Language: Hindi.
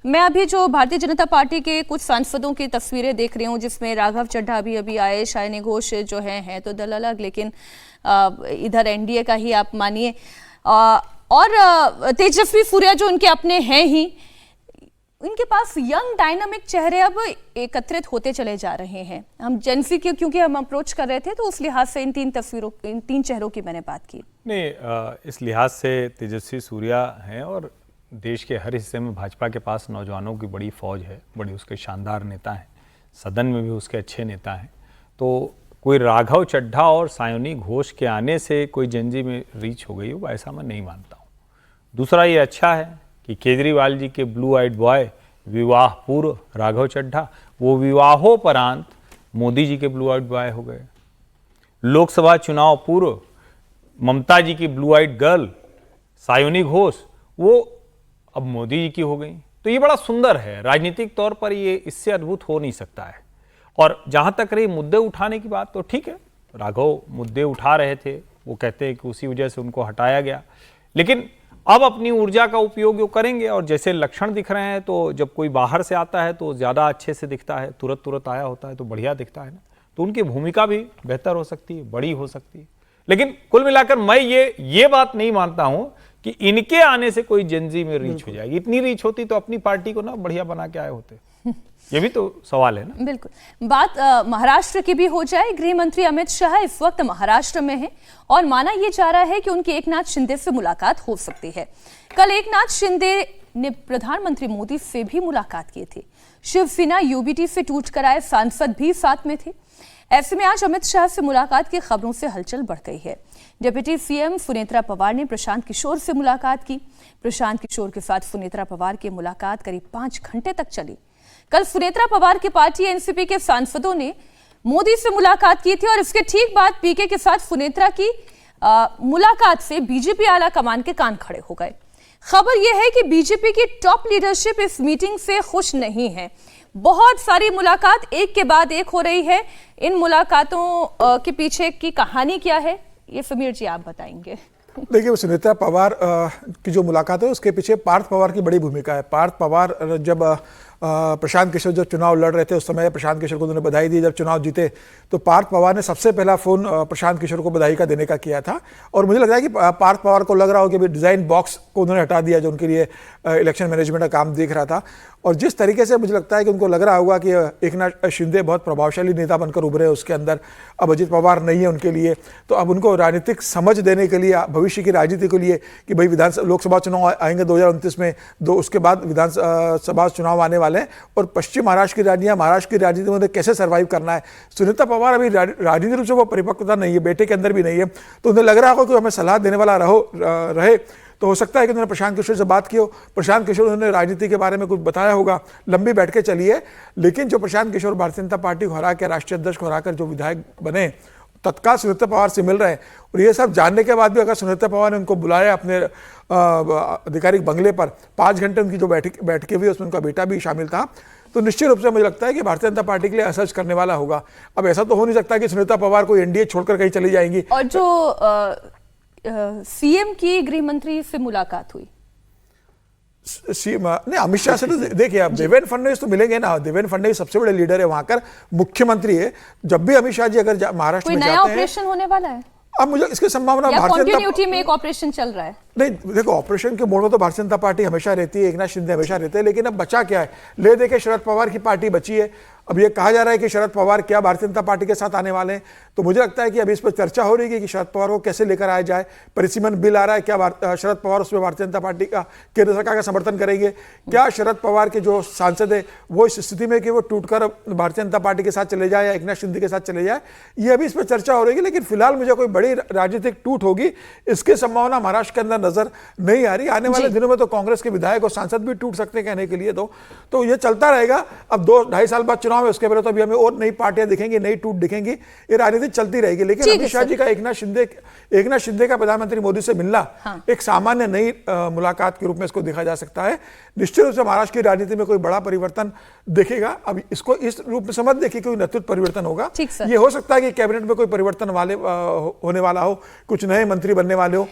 मैं अभी जो भारतीय जनता पार्टी के कुछ सांसदों की तस्वीरें देख रही हूँ, जिसमें राघव चड्ढा अभी आए, शालिनी घोष जो हैं तो दल अलग, लेकिन इधर एनडीए का ही आप मानिए, और तेजस्वी सूर्या जो उनके अपने हैं ही, इनके पास यंग डायनामिक चेहरे अब एकत्रित होते चले जा रहे हैं। हम जेंसी के क्योंकि हम अप्रोच कर रहे थे, तो उस लिहाज से इन तीन चेहरों की मैंने बात की। नहीं, इस लिहाज से तेजस्वी सूर्या हैं और देश के हर हिस्से में भाजपा के पास नौजवानों की बड़ी फौज है, बड़ी उसके शानदार नेता हैं, सदन में भी उसके अच्छे नेता हैं। तो कोई राघव चड्ढा और सायोनी घोष के आने से कोई जेनजी में रीच हो गई हो, ऐसा मैं नहीं मानता हूँ। दूसरा ये अच्छा है कि केजरीवाल जी के ब्लू आइड बॉय विवाह पूर्व राघव चड्ढा, वो विवाहोपरांत मोदी जी के ब्लू आइड बॉय हो गए। लोकसभा चुनाव पूर्व ममता जी की blue eyed girl Sayoni Ghosh, वो अब मोदी जी की हो गई। तो ये बड़ा सुंदर है, राजनीतिक तौर पर ये इससे अद्भुत हो नहीं सकता है। और जहां तक रही मुद्दे उठाने की बात, तो ठीक है, राघव मुद्दे उठा रहे थे, वो कहते हैं कि उसी वजह से उनको हटाया गया, लेकिन अब अपनी ऊर्जा का उपयोग वो करेंगे। और जैसे लक्षण दिख रहे हैं, तो जब कोई बाहर से आता है तो ज़्यादा अच्छे से दिखता है, तुरंत आया होता है तो बढ़िया दिखता है ना, तो उनकी भूमिका भी बेहतर हो सकती है, बड़ी हो सकती है। लेकिन कुल मिलाकर मैं ये बात नहीं मानता हूं कि इनके आने से कोई जेनजी में रीच हो जाएगी। इतनी रीच होती तो अपनी पार्टी को ना बढ़िया बना के आए होते। ये भी तो सवाल है ना। बिल्कुल। बात महाराष्ट्र की भी हो जाए। गृह मंत्री अमित शाह इस वक्त महाराष्ट्र में हैं और माना यह जा रहा है कि उनकी एकनाथ शिंदे से मुलाकात हो सकती है। कल एकनाथ शिंदे ने प्रधानमंत्री मोदी से भी मुलाकात की थी। शिवसेना यूबीटी से टूट कर आए सांसद भी साथ में थे। ऐसे में आज अमित शाह से मुलाकात की खबरों से हलचल बढ़ गई है। डिप्टी सीएम सुनेत्रा पवार ने प्रशांत किशोर से मुलाकात की। प्रशांत किशोर के साथ सुनेत्रा पवार की मुलाकात करीब 5 घंटे तक चली। कल सुनेत्रा पवार की पार्टी एनसीपी के सांसदों ने मोदी से मुलाकात की थी और इसके ठीक बाद पीके के साथ सुनेत्रा की मुलाकात से बीजेपी आला कमान के कान खड़े हो गए। खबर यह है कि बीजेपी की टॉप लीडरशिप इस मीटिंग से खुश नहीं है। बहुत सारी मुलाकात एक के बाद एक हो रही है। इन मुलाकातों के पीछे की कहानी क्या है, ये समीर जी आप बताएंगे। देखिए, सुनेत्रा पवार की जो मुलाकात है उसके पीछे पार्थ पवार की बड़ी भूमिका है। पार्थ पवार जब प्रशांत किशोर जब चुनाव लड़ रहे थे उस समय प्रशांत किशोर को उन्होंने बधाई दी। जब चुनाव जीते तो पार्थ पवार ने सबसे पहला फोन प्रशांत किशोर को बधाई का देने का किया था। और मुझे लग रहा है कि पार्थ पवार को लग रहा हो कि डिज़ाइन बॉक्स को उन्होंने हटा दिया जो उनके लिए इलेक्शन मैनेजमेंट का काम देख रहा था। और जिस तरीके से मुझे लगता है कि उनको लग रहा होगा कि एकनाथ शिंदे बहुत प्रभावशाली नेता बनकर उभरे हैं, उसके अंदर अब अजित पवार नहीं है उनके लिए, तो अब उनको राजनीतिक समझ देने के लिए, भविष्य की राजनीति के लिए कि भाई लोकसभा चुनाव आएंगे 2029 में, उसके बाद विधानसभा चुनाव आने वाले हैं और पश्चिम महाराष्ट्र की राजनीति में कैसे सर्वाइव करना है। सुनीता पवार अभी राजनीतिक रूप से वो परिपक्वता नहीं है, बेटे के अंदर भी नहीं है, तो उन्हें लग रहा होगा कि हमें सलाह देने वाला रहे। तो हो सकता है कि उन्होंने प्रशांत किशोर से बात की हो, प्रशांत किशोर उन्होंने राजनीति के बारे में कुछ बताया होगा, लंबी बैठ के चली है। लेकिन जो प्रशांत किशोर भारतीय जनता पार्टी को हरा के, राष्ट्रीय अध्यक्ष को हराकर जो विधायक बने, तत्काल सुनेत्रा पवार से मिल रहे हैं। और ये सब जानने के बाद भी अगर सुनेत्रा पवार ने उनको बुलाया अपने आधिकारिक बंगले पर, 5 घंटे उनकी जो बैठकें हुई उसमें उनका बेटा भी शामिल था, तो निश्चित रूप से मुझे लगता है कि भारतीय जनता पार्टी के लिए असर करने वाला होगा। अब ऐसा तो हो नहीं सकता कि सुनेत्रा पवार को एनडीए छोड़कर कहीं चली जाएंगी। और जो सीएम की गृह मंत्री से मुलाकात हुई, नहीं, अमित शाह से तो देखिए, अब देवेंद्र फडणवीस तो मिलेंगे ना। देवेंद्र फडणवीस सबसे बड़े लीडर है, वहां का मुख्यमंत्री है। जब भी अमित शाह जी अगर महाराष्ट्र में जाते हैं, ऑपरेशन होने वाला है। अब मुझे इसकी संभावना कंटिन्यूटी में एक ऑपरेशन चल रहा है। नहीं, देखो, ऑपरेशन के मोड में तो भारतीय जनता पार्टी हमेशा रहती है, एकनाथ शिंदे हमेशा रहते हैं, लेकिन अब बचा क्या है? ले दे के शरद पवार की पार्टी बची है। अब ये कहा जा रहा है कि शरद पवार क्या भारतीय जनता पार्टी के साथ आने वाले हैं, तो मुझे लगता है कि अभी इस पर चर्चा हो रही है कि शरद पवार को कैसे लेकर आया जाए। परिसीमन बिल आ रहा है, क्या शरद पवार उसमें भारतीय जनता पार्टी का, केंद्र सरकार का समर्थन करेंगे? क्या शरद पवार के जो सांसद है वो इस स्थिति में कि वो टूटकर भारतीय जनता पार्टी के साथ चले जाए या एकनाथ शिंदे के साथ चले जाए, ये अभी इस पर चर्चा हो रही है। लेकिन फिलहाल मुझे कोई बड़ी राजनीतिक टूट होगी इसकी संभावना महाराष्ट्र के अंदर नजर नहीं आ रही। आने वाले दिनों में तो कांग्रेस के विधायक और सांसद भी टूट सकते हैं कहने के लिए, तो ये चलता रहेगा। अब 2-2.5 साल बाद चुनाव है, उसके पहले तो अभी हमें और नई पार्टियां दिखेंगी, नई टूट दिखेंगी, ये राजनीति चलती रहेगी। लेकिन अमित शाह जी का एकनाथ शिंदे का प्रधानमंत्री मोदी से मिलना एक सामान्य नई मुलाकात के रूप में इसको देखा जा सकता है। निश्चित रूप से महाराष्ट्र की राजनीति में कोई बड़ा परिवर्तन दिखेगा। अब इसको इस रूप में समझ देखिए, कोई नेतृत्व परिवर्तन होगा। ये हो सकता है कि कैबिनेट में कोई परिवर्तन होने वाला हो, कुछ नए मंत्री बनने वाले हो।